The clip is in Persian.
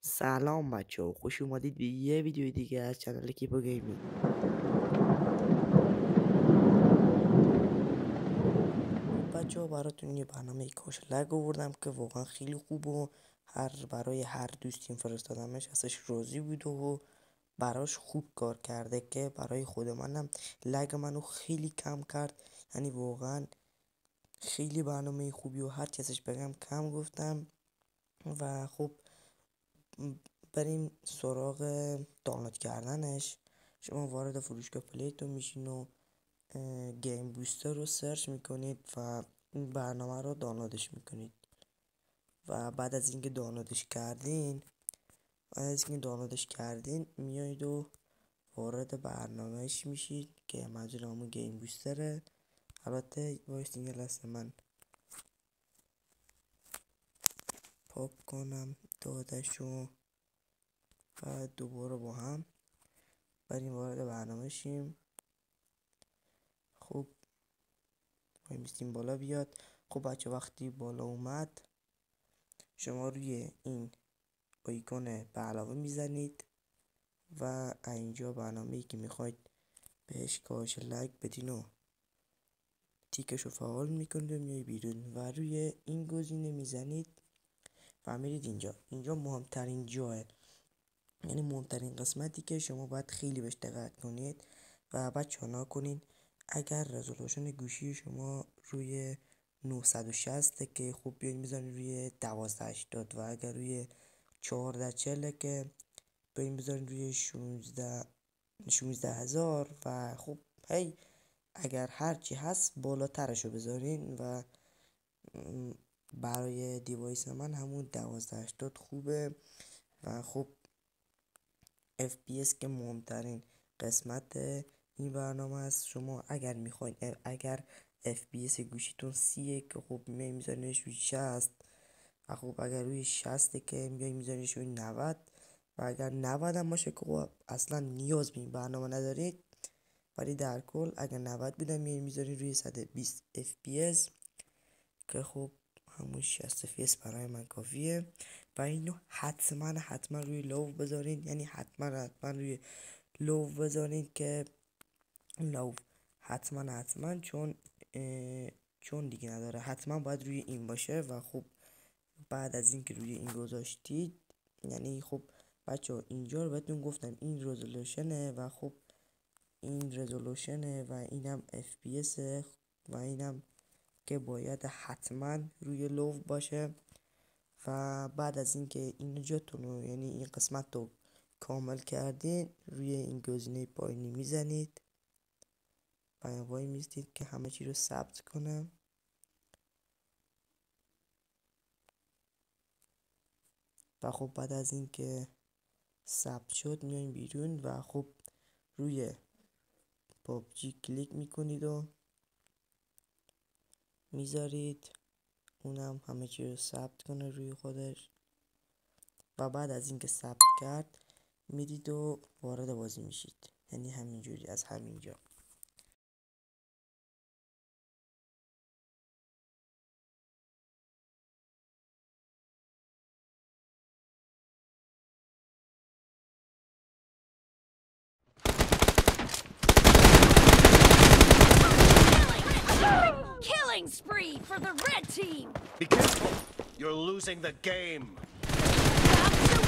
سلام بچه ها، خوش اومدید به یه ویدیو دیگه از چنل کیپو گیمینگ. بچه ها براتون یه برنامه کاشلگ آوردم که واقعا خیلی خوب و برای هر دوستیم فرستادمش ازش راضی بود و براش خوب کار کرده که برای خود منم لگ منو خیلی کم کرد. یعنی واقعا خیلی برنامه خوبی و هر کسش بگم کم گفتم. و خب بریم سراغ دانلود کردنش. شما وارد فروشگاه پلیتون میشین و گیم بوستر رو سرچ میکنید و این برنامه رو دانلودش میکنید. و بعد از اینکه دانلودش کردین میایید و وارد برنامهش میشید که منظور همون گیم بوستره. البته وایسین یه لحظه من پاک کنم دادشو و دوباره با هم بریم وارد برنامه شیم. خب میستیم بالا بیاد. خب بچه وقتی بالا اومد شما روی این آیکون به علاوه میزنید و اینجا برنامه‌ای که میخواید بهش کاهش لگ بدین و تیکشو فعال میکنید و میای بیرون و روی این گزینه میزنید و میرید اینجا مهمترین جاه، یعنی مهمترین قسمتی که شما باید خیلی بهش دقت کنید و بچه نکنین اگر رزولوشن گوشی شما روی 960 که خوب بیاید میزنید روی 1280 و اگر روی 1440 که بیاید میزنید روی 16000 و خب اگر هرچی هست بالاترشو بذارین و برای دیوایس من همون 1280 خوبه. و خب FPS که مهمترین قسمت این برنامه است. شما اگر میخواین اگر FPS گوشیتون 30 که خب میذارینش روی 60 و خب اگر روی 60 که میذارینش روی 90 و اگر 90 هم باشه که خب اصلا نیاز به این برنامه ندارید، ولی در کل اگر 90 بودم میذارین روی 120 FPS که خب همون 60 FPS برای من کافیه. و اینو حتما روی لو بذارین، یعنی حتما روی لو بذارین که لو حتما چون دیگه نداره، حتما باید روی این باشه. و خب بعد از اینکه روی این گذاشتید، یعنی خب بچه اینجا رو بهتون گفتم این رزولوشنه و خب این رزولوشنه و اینم FPS و اینم که باید حتما روی لو باشه. و بعد از اینکه این جاتون رو یعنی این قسمت رو کامل کردین روی این گزینه پایینی میزنید و وای میستید که همه چی رو ثبت کنم. و خب بعد از اینکه ثبت شد میاین بیرون و خب روی پابجی کلیک میکنید و میذارید اونم همه چی رو ثبت کنه روی خودش. و بعد از اینکه ثبت کرد میرید و وارد بازی میشید، یعنی همینجوری از همینجا. Killing spree for the red team! Be careful! You're losing the game! Back to